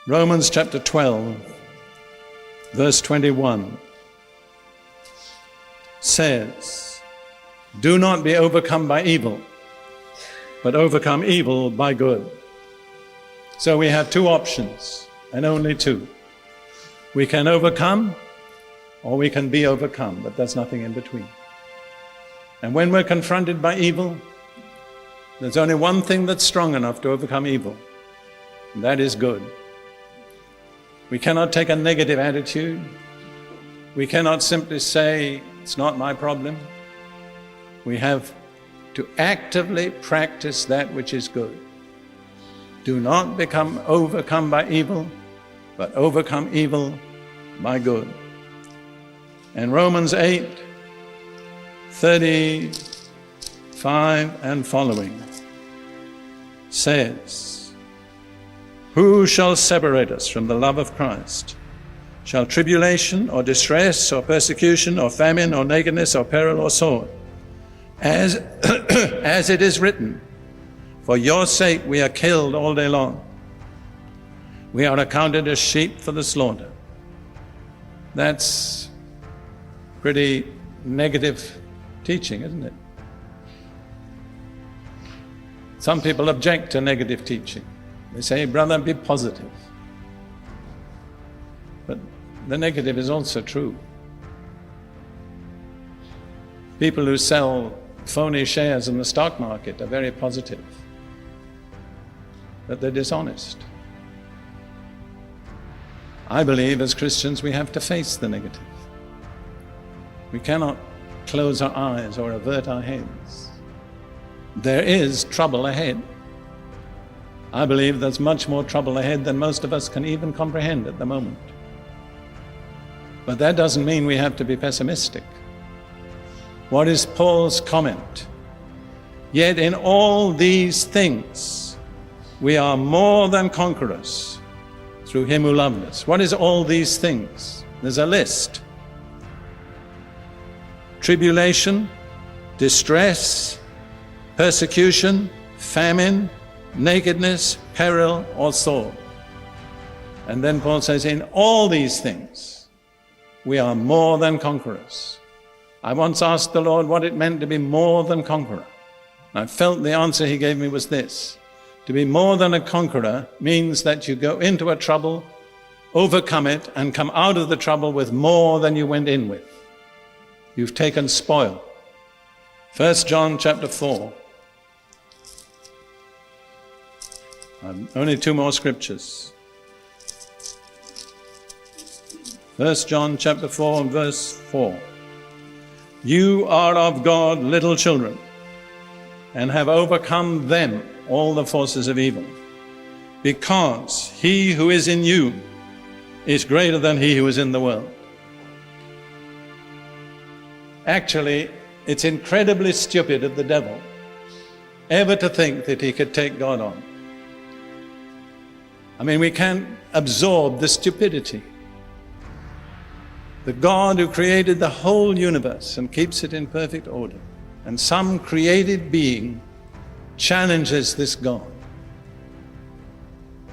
Romans chapter 12, verse 21 says, "Do not be overcome by evil, but overcome evil by good." So we have two options, and only two. We can overcome, or we can be overcome, but there's nothing in between. And when we're confronted by evil, there's only one thing that's strong enough to overcome evil, and that is good. We cannot take a negative attitude. We cannot simply say, "It's not my problem." We have to actively practice that which is good. Do not become overcome by evil, but overcome evil by good. And Romans 8:35 and following says, "Who shall separate us from the love of Christ? Shall tribulation or distress or persecution or famine or nakedness or peril or sword? As, as it is written, for your sake we are killed all day long. We are accounted as sheep for the slaughter." That's pretty negative teaching, isn't it? Some people object to negative teaching. They say, "Brother, be positive." But the negative is also true. People who sell phony shares in the stock market are very positive, but they're dishonest. I believe as Christians we have to face the negative. We cannot close our eyes or avert our heads. There is trouble ahead. I believe there's much more trouble ahead than most of us can even comprehend at the moment. But that doesn't mean we have to be pessimistic. What is Paul's comment? "Yet in all these things we are more than conquerors through him who loved us." What is all these things? There's a list. Tribulation, distress, persecution, famine, nakedness, peril, or sword. And then Paul says, in all these things, we are more than conquerors. I once asked the Lord what it meant to be more than conqueror. And I felt the answer he gave me was this: to be more than a conqueror means that you go into a trouble, overcome it, and come out of the trouble with more than you went in with. You've taken spoil. 1 John chapter 4. Only two more scriptures. 1 John chapter 4 and verse 4. "You are of God, little children, and have overcome them, all the forces of evil, because he who is in you is greater than he who is in the world." Actually, it's incredibly stupid of the devil ever to think that he could take God on. I mean, we can't absorb the stupidity. The God who created the whole universe and keeps it in perfect order, and some created being challenges this God.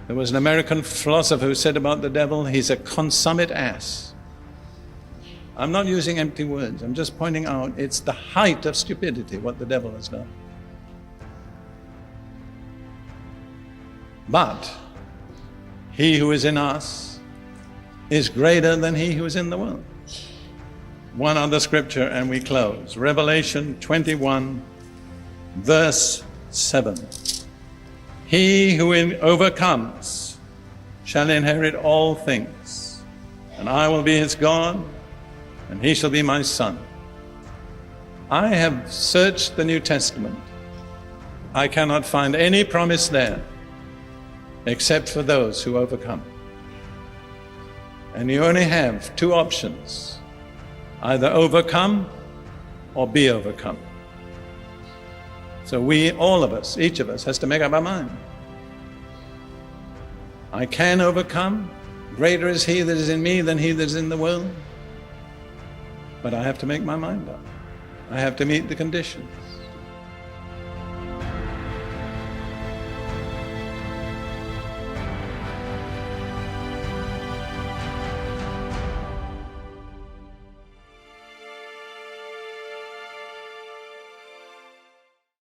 There was an American philosopher who said about the devil, he's a consummate ass. I'm not using empty words, I'm just pointing out it's the height of stupidity what the devil has done. But he who is in us is greater than he who is in the world. One other scripture and we close. Revelation 21, verse 7. "He who overcomes shall inherit all things, and I will be his God, and he shall be my son." I have searched the New Testament. I cannot find any promise there except for those who overcome. And you only have two options: either overcome or be overcome. So we, all of us, each of us, has to make up our mind. I can overcome. Greater is he that is in me than he that is in the world. But I have to make my mind up. I have to meet the conditions.